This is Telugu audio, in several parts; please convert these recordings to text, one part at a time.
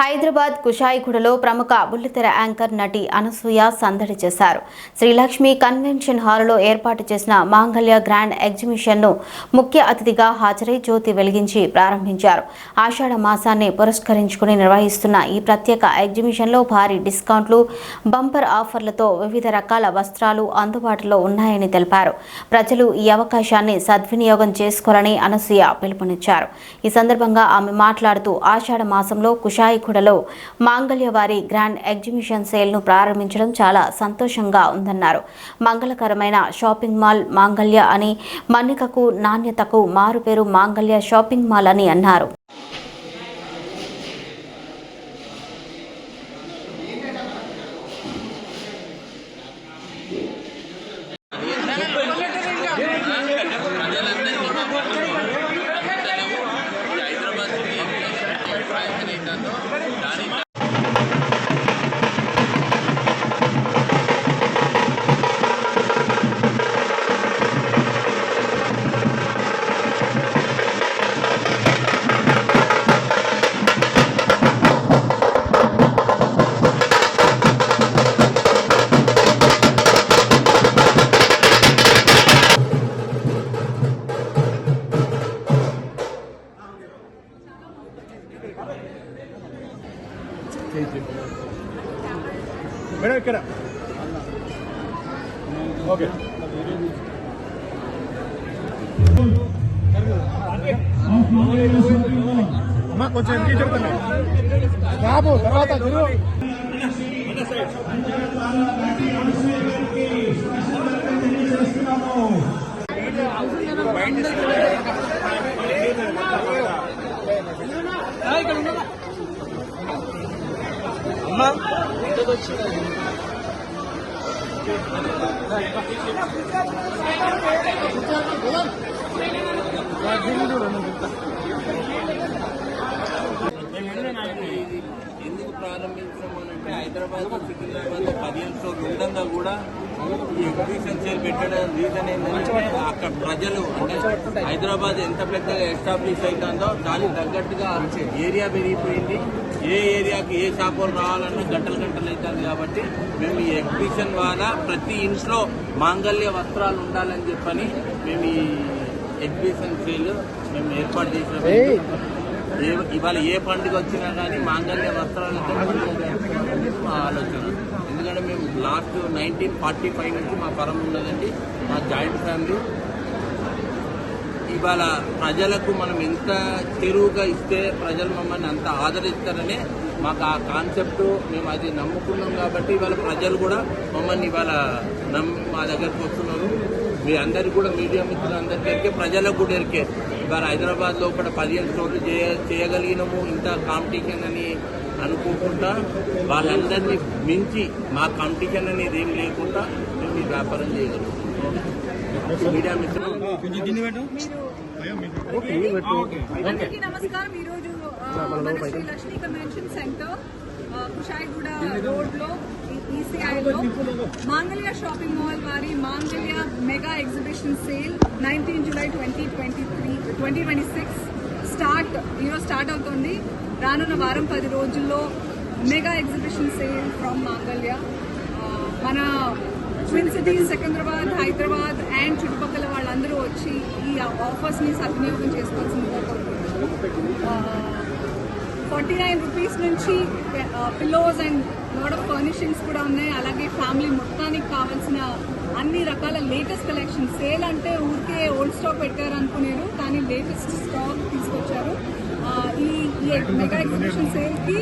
హైదరాబాద్ కుషాయిగూడలో ప్రముఖ బుల్లితెర యాంకర్ నటి అనసూయ సందడి చేశారు. శ్రీలక్ష్మి కన్వెన్షన్ హాలులో ఏర్పాటు చేసిన మాంగళ్య గ్రాండ్ ఎగ్జిబిషన్ను ముఖ్య అతిథిగా హాజరై జ్యోతి వెలిగించి ప్రారంభించారు. ఆషాఢ మాసాన్ని పురస్కరించుకుని నిర్వహిస్తున్న ఈ ప్రత్యేక ఎగ్జిబిషన్లో భారీ డిస్కౌంట్లు, బంపర్ ఆఫర్లతో వివిధ రకాల వస్త్రాలు అందుబాటులో ఉన్నాయని తెలిపారు. ప్రజలు ఈ అవకాశాన్ని సద్వినియోగం చేసుకోవాలని అనసూయ పిలుపునిచ్చారు. ఈ సందర్భంగా ఆమె మాట్లాడుతూ ఆషాఢ మాసంలో కుషాయిగూడలో మాంగళ్యవారి గ్రాండ్ ఎగ్జిబిషన్ సేల్ను ప్రారంభించడం చాలా సంతోషంగా ఉందన్నారు. మంగళకరమైన షాపింగ్ మాల్ మాంగళ్య అని, మన్నికకు నాణ్యతకు మారుపేరు మాంగళ్య షాపింగ్ మాల్ అని అన్నారు. మేడం ఇక్కడ ఓకే అమ్మా కొంచెం ఎందుకు చెప్తాను బాబు తర్వాత అమ్మా ఎందుకు ప్రారంభించామనంటే హైదరాబాద్ సికింద్రాబాద్ 15 స్టోర్లు ఉండగా కూడా ఈ ఎగ్జిబిషన్ సేల్ పెట్టడం రీజన్ ఏంటంటే అక్కడ ప్రజలు అంటే హైదరాబాద్ ఎంత పెద్దగా ఎస్టాబ్లిష్ అవుతుందో దానికి తగ్గట్టుగా ఏరియా పెరిగిపోయింది. ఏ ఏరియాకి ఏ షాపులు రావాలన్నా గంటలు అవుతుంది. కాబట్టి మేము ఈ ఎగ్జిబిషన్ ద్వారా ప్రతి ఇంట్లో మాంగళ్య వస్త్రాలు ఉండాలని చెప్పని మేము ఈ ఎగ్జిబిషన్ సేల్ మేము ఏర్పాటు చేసినాము. ఇవాళ ఏ పండుగ వచ్చినా కానీ మాంగళ్య వస్త్రాలతో మా ఆలోచన. ఎందుకంటే మేము లాస్ట్ 1945 నుంచి మా పరం ఉన్నదండి, మా జాయింట్ ఫ్యామిలీ. ఇవాళ ప్రజలకు మనం ఎంత చెరువుగా ఇస్తే ప్రజలు మమ్మల్ని అంత ఆదరిస్తారనే మాకు ఆ కాన్సెప్ట్ మేము అది నమ్ముకున్నాం. కాబట్టి ఇవాళ ప్రజలు కూడా మమ్మల్ని ఇవాళ మా దగ్గరకు వస్తున్నారు. మీ అందరికీ కూడా మీడియా మిత్రులందరికీ ఎరికే, ప్రజలకు కూడా ఎరికే. ఇవాళ హైదరాబాద్ లోపల 15 స్టోర్లు చేయగలిగినాము. ఇంత కాంపిటీషన్ అని అనుకోకుండా వాళ్ళందరినీ మించి మా కాంపిటీషన్ అనేది ఏం లేకుండా మేము ఈ వ్యాపారం చేయగలుగుతాం. మీడియా మిత్రులు నమస్కారం. ఈరోజు మన శ్రీ లక్ష్మీ కన్వెన్షన్ సెంటర్ కుషాయిగూడ రోడ్లో ఈసీఐలో మాంగళ్య షాపింగ్ మాల్ వారి మాంగళ్య మెగా ఎగ్జిబిషన్ సేల్ 19 జూలై 2026 ఈరోజు స్టార్ట్ అవుతుంది. రానున్న వారం 10 రోజుల్లో మెగా ఎగ్జిబిషన్ సేల్ ఫ్రమ్ మాంగళ్య. మన twin cities Secunderabad, Hyderabad and చుట్టుపక్కల వాళ్ళందరూ వచ్చి ఈ ఆఫర్స్ని సద్వినియోగం చేసుకోవాల్సింది. 49 రూపీస్ నుంచి pillows and lot of furnishings కూడా ఉన్నాయి. అలాగే ఫ్యామిలీ మొత్తానికి కావాల్సిన అన్ని రకాల లేటెస్ట్ కలెక్షన్. సేల్ అంటే ఊరికే ఓల్డ్ స్టాక్ పెట్టారు అనుకునేరు, కానీ లేటెస్ట్ స్టాక్ తీసుకొచ్చారు. ఈ మెగా ఎగ్జిబిషన్ సేల్కి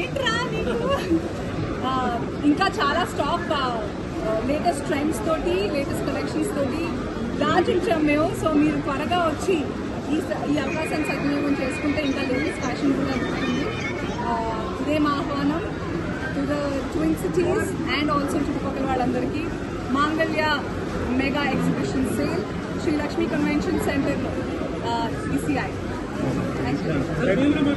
ఏంట్రా నీకు ఇంకా చాలా స్టాక్ లేటెస్ట్ ట్రెండ్స్ తోటి, లేటెస్ట్ కలెక్షన్స్ తోటి దాచించాం మేము. సో మీరు త్వరగా వచ్చి ఈ అవకాశాన్ని సద్వినియోగం చేసుకుంటే ఇంకా లేటెస్ట్ ఫ్యాషన్ కూడా ఉంటుంది. ఇదే మా ఆహ్వానం to the twin cities and also చుట్టుపక్కల వాళ్ళందరికీ. Mangalya mega exhibition sale Sri Lakshmi convention centre ECI. Thank you.